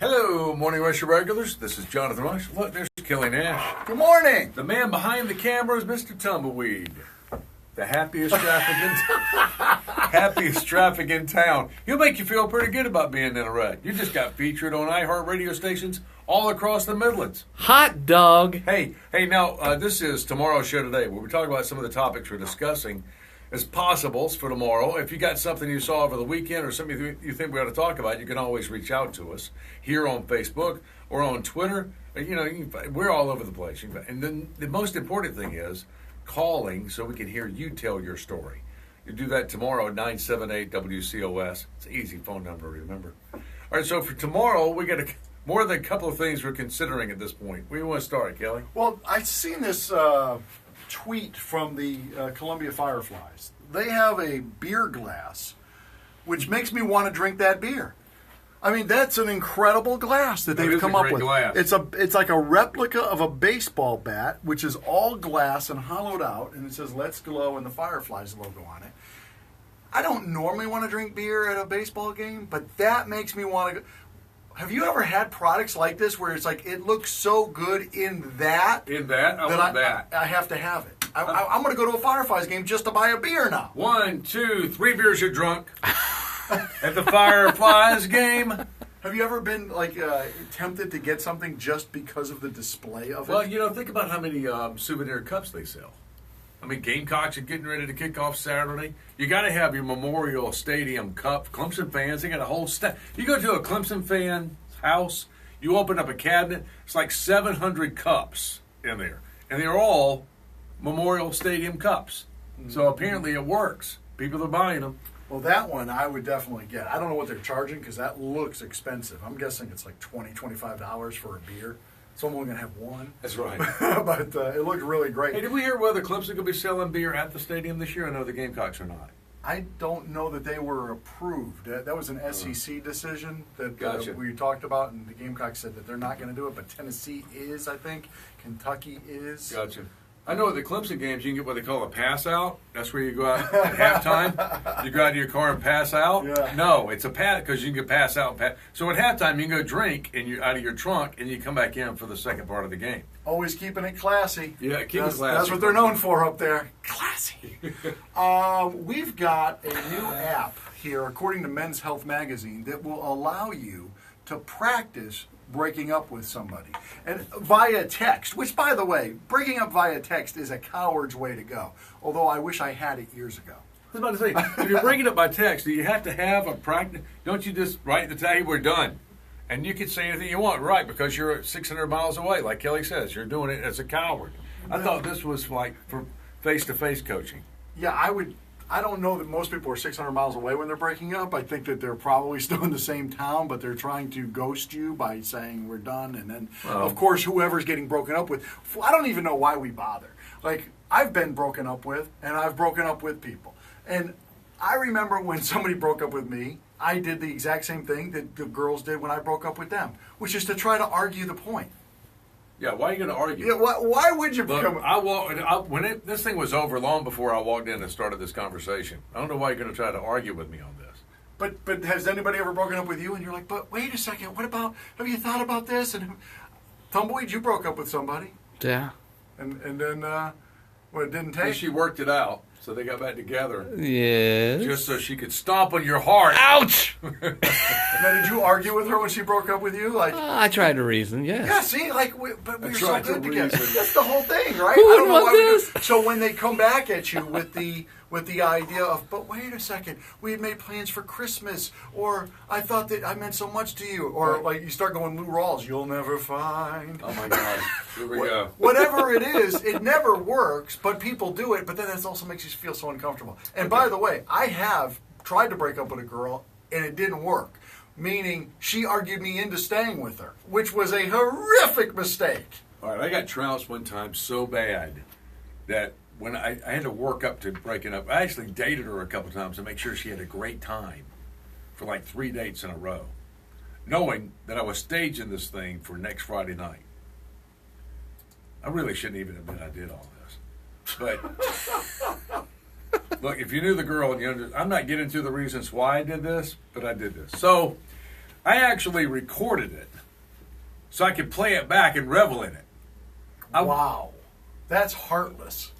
Hello, Morning Rush regulars. This is Jonathon Rush. Look, there's Kelly Nash. Good morning. The man behind the camera is Mr. Tumbleweed. The happiest traffic in town. He'll make you feel pretty good about being in a wreck. You just got featured on iHeart radio stations all across the Midlands. Hot dog. Hey, now, this is Tomorrow's Show Today, where we talk about some of the topics we're discussing as possibles for tomorrow. If you got something you saw over the weekend or something you think we ought to talk about, you can always reach out to us here on Facebook or on Twitter. We're all over the place. And then the most important thing is calling so we can hear you tell your story. You do that tomorrow at 978-WCOS. It's an easy phone number to remember. All right, so for tomorrow, we got more than a couple of things we're considering at this point. Where do you want to start, Kelly? Well, I've seen this tweet from the Columbia Fireflies. They have a beer glass, which makes me want to drink that beer. I mean, that's an incredible glass that they've come up with. Glass. It's like a replica of a baseball bat, which is all glass and hollowed out, and it says "Let's Glow" and the Fireflies logo on it. I don't normally want to drink beer at a baseball game, but that makes me want to go. Have you ever had products like this where it's like it looks so good in that? I have to have it. I'm going to go to a Fireflies game just to buy a beer now. 1, 2, 3 beers, you're drunk. At the Fireflies game. Have you ever been tempted to get something just because of the display of it? Well, think about how many souvenir cups they sell. I mean, Gamecocks are getting ready to kick off Saturday. You got to have your Memorial Stadium cup. Clemson fans, they got a whole stack. You go to a Clemson fan house, you open up a cabinet, it's like 700 cups in there. And they're all Memorial Stadium cups. Mm-hmm. So apparently it works. People are buying them. Well, that one I would definitely get. I don't know what they're charging because that looks expensive. I'm guessing it's like $20, $25 for a beer. So I'm only going to have one. That's right. But it looked really great. Hey, did we hear whether Clemson could be selling beer at the stadium this year? I know the Gamecocks are not. I don't know that they were approved. That was an SEC decision that Gotcha. we talked about, and the Gamecocks said that they're not going to do it, but Tennessee is, I think. Kentucky is. Gotcha. I know at the Clemson games, you can get what they call a pass out. That's where you go out at halftime. You go out to your car and pass out. Yeah. No, it's a pass because you can pass out. So at halftime, you can go drink and you're out of your trunk, and you come back in for the second part of the game. Always keeping it classy. Yeah, keep it classy. That's what they're known for up there. Classy. We've got a new app here, according to Men's Health Magazine, that will allow you to practice breaking up with somebody, and via text, which, by the way, breaking up via text is a coward's way to go, although I wish I had it years ago. I was about to say, if you're breaking up by text, do you have to have a practice? Don't you just write the tell you we're done? And you can say anything you want, right, because you're 600 miles away, like Kelly says. You're doing it as a coward. I thought this was like for face-to-face coaching. Yeah, I don't know that most people are 600 miles away when they're breaking up. I think that they're probably still in the same town, but they're trying to ghost you by saying we're done. And then, of course, whoever's getting broken up with, I don't even know why we bother. Like, I've been broken up with, and I've broken up with people. And I remember when somebody broke up with me, I did the exact same thing that the girls did when I broke up with them, which is to try to argue the point. Yeah, why are you going to argue? Yeah, why would you become... When this thing was over long before I walked in and started this conversation. I don't know why you're going to try to argue with me on this. But has anybody ever broken up with you and you're like, but wait a second, what about, have you thought about this? And Tumbleweed, you broke up with somebody. Yeah. And then, it didn't take... And she worked it out, so they got back together. Yes. Just so she could stomp on your heart. Ouch! Now, did you argue with her when she broke up with you? Like, I tried to reason, yes. yeah, see, but we're so tried to good together. reason. That's the whole thing, right? Who I don't would know want why we this? do. So when they come back at you with the idea of, but wait a second, we had made plans for Christmas, or I thought that I meant so much to you, or like you start going Lou Rawls, you'll never find. Oh my God! Here we go. Whatever it is, it never works, but people do it. But then it also makes you feel so uncomfortable. And by the way, I have tried to break up with a girl, and it didn't work. Meaning, she argued me into staying with her, which was a horrific mistake. All right, I got trounced one time so bad that when I had to work up to breaking up, I actually dated her a couple times to make sure she had a great time for like 3 dates in a row, knowing that I was staging this thing for next Friday night. I really shouldn't even admit I did all this. But look, if you knew the girl, I'm not getting into the reasons why I did this, but I did this. So I actually recorded it so I could play it back and revel in it. Wow. That's heartless.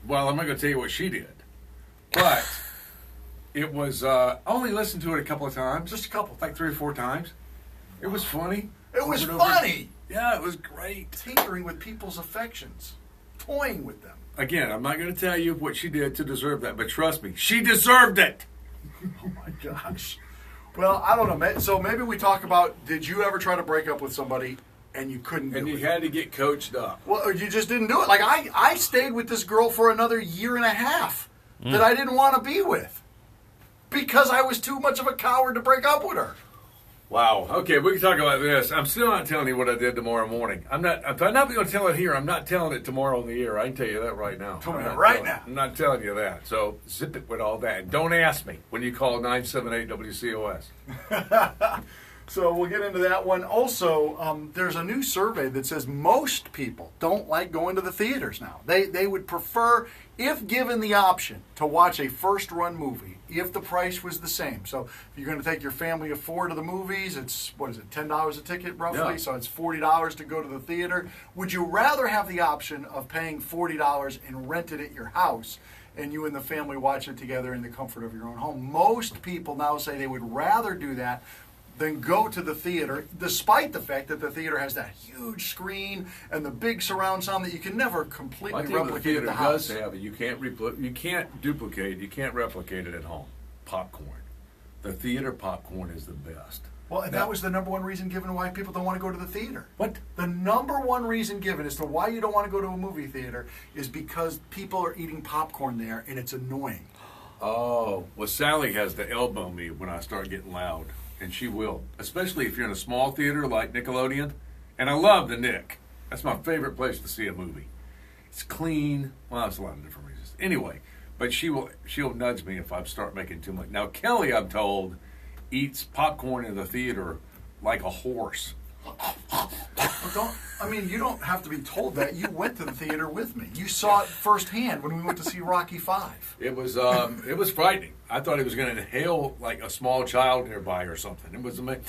Well, I'm not going to tell you what she did. But it was, I only listened to it a couple of times. Just a couple. Like 3 or 4 times. It was funny. It was Over and over. funny. Yeah, it was great. Tinkering with people's affections. Toying with them. Again, I'm not going to tell you what she did to deserve that, but trust me, she deserved it. Oh my gosh. Well, I don't know. So maybe we talk about, did you ever try to break up with somebody and you couldn't do And you it? had to get coached up. Well, or you just didn't do it. Like I stayed with this girl for another year and a half that I didn't want to be with because I was too much of a coward to break up with her. Wow. Okay, we can talk about this. I'm still not telling you what I did tomorrow morning. I'm not going to tell it here. I'm not telling it tomorrow on the air. I can tell you that right now. Tell me that right now. I'm not telling you that. So zip it with all that. And don't ask me when you call 978-WCOS. So we'll get into that one. Also, there's a new survey that says most people don't like going to the theaters now. They would prefer, if given the option, to watch a first-run movie if the price was the same. So if you're going to take your family of 4 to the movies, it's, what is it, $10 a ticket roughly? Yeah. So it's $40 to go to the theater. Would you rather have the option of paying $40 and rent it at your house and you and the family watch it together in the comfort of your own home? Most people now say they would rather do that than go to the theater, despite the fact that the theater has that huge screen and the big surround sound that you can never completely replicate the theater at the house. does have it. You can't duplicate, you can't replicate it at home. Popcorn. The theater popcorn is the best. Well, and that was the number one reason given why people don't want to go to the theater. What? The number one reason given as to why you don't want to go to a movie theater is because people are eating popcorn there and it's annoying. Oh, well, Sally has to elbow me when I start getting loud. And she will, especially if you're in a small theater like Nickelodeon. And I love the Nick. That's my favorite place to see a movie. It's clean. Well, there's a lot of different reasons. Anyway, but she'll nudge me if I start making too much. Now, Kelly, I'm told, eats popcorn in the theater like a horse. Well, you don't have to be told that. You went to the theater with me. You saw it firsthand when we went to see Rocky V. It was frightening. I thought he was going to inhale like a small child nearby or something. It was amazing.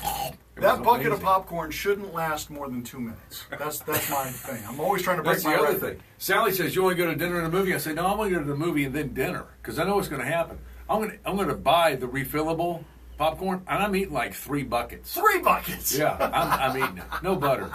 That bucket of popcorn shouldn't last more than 2 minutes. That's my thing. I'm always trying to break That's my the other record. thing. Sally says, you want to go to dinner and a movie? I say, no, I want to go to the movie and then dinner because I know what's going to happen. I'm going to buy the refillable popcorn, and I'm eating like 3 buckets. 3 buckets? Yeah, I'm eating it. No butter,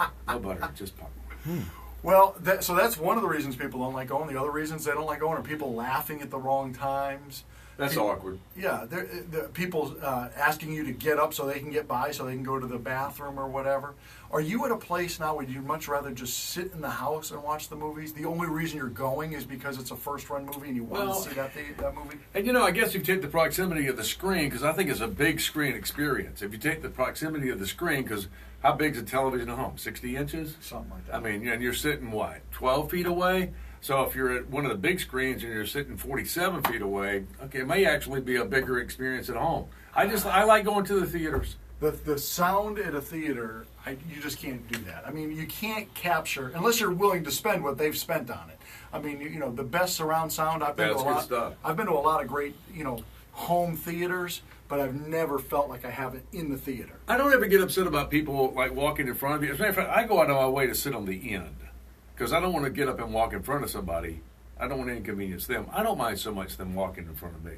just popcorn. Well, so that's one of the reasons people don't like going. The other reasons they don't like going are people laughing at the wrong times. That's awkward. Yeah, the people asking you to get up so they can get by, so they can go to the bathroom or whatever. Are you at a place now where you'd much rather just sit in the house and watch the movies? The only reason you're going is because it's a first-run movie and you want to see that movie? And I guess if you take the proximity of the screen, because I think it's a big screen experience. If you take the proximity of the screen, because how big is a television at home? 60 inches? Something like that. I mean, and you're sitting, 12 feet away? So if you're at one of the big screens and you're sitting 47 feet away, okay, it may actually be a bigger experience at home. I like going to the theaters. The sound at a theater, you just can't do that. I mean, you can't capture, unless you're willing to spend what they've spent on it. I mean, the best surround sound, I've been to a lot of great, home theaters, but I've never felt like I have it in the theater. I don't ever get upset about people like walking in front of you. As a matter of fact, I go out of my way to sit on the end because I don't want to get up and walk in front of somebody. I don't want to inconvenience them. I don't mind so much them walking in front of me.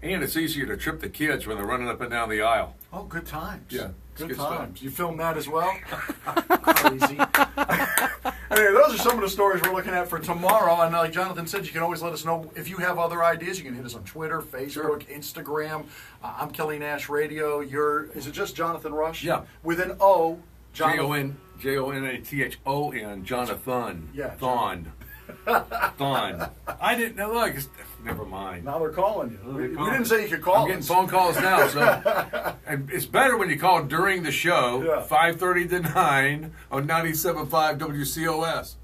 And it's easier to trip the kids when they're running up and down the aisle. Oh, good times. Yeah. Good times. You film that as well? Crazy. Anyway, those are some of the stories we're looking at for tomorrow. And like Jonathan said, you can always let us know if you have other ideas. You can hit us on Twitter, Facebook, Instagram. I'm Kelly Nash Radio. Is it just Jonathan Rush? Yeah. With an O. Jonathon, Jonathon. Yeah. Thon. Thon. I didn't know. Look, never mind. Now they're calling you. We didn't say you could call I'm getting phone calls now, so and it's better when you call during the show, 5:30 to 9 on 97.5 WCOS.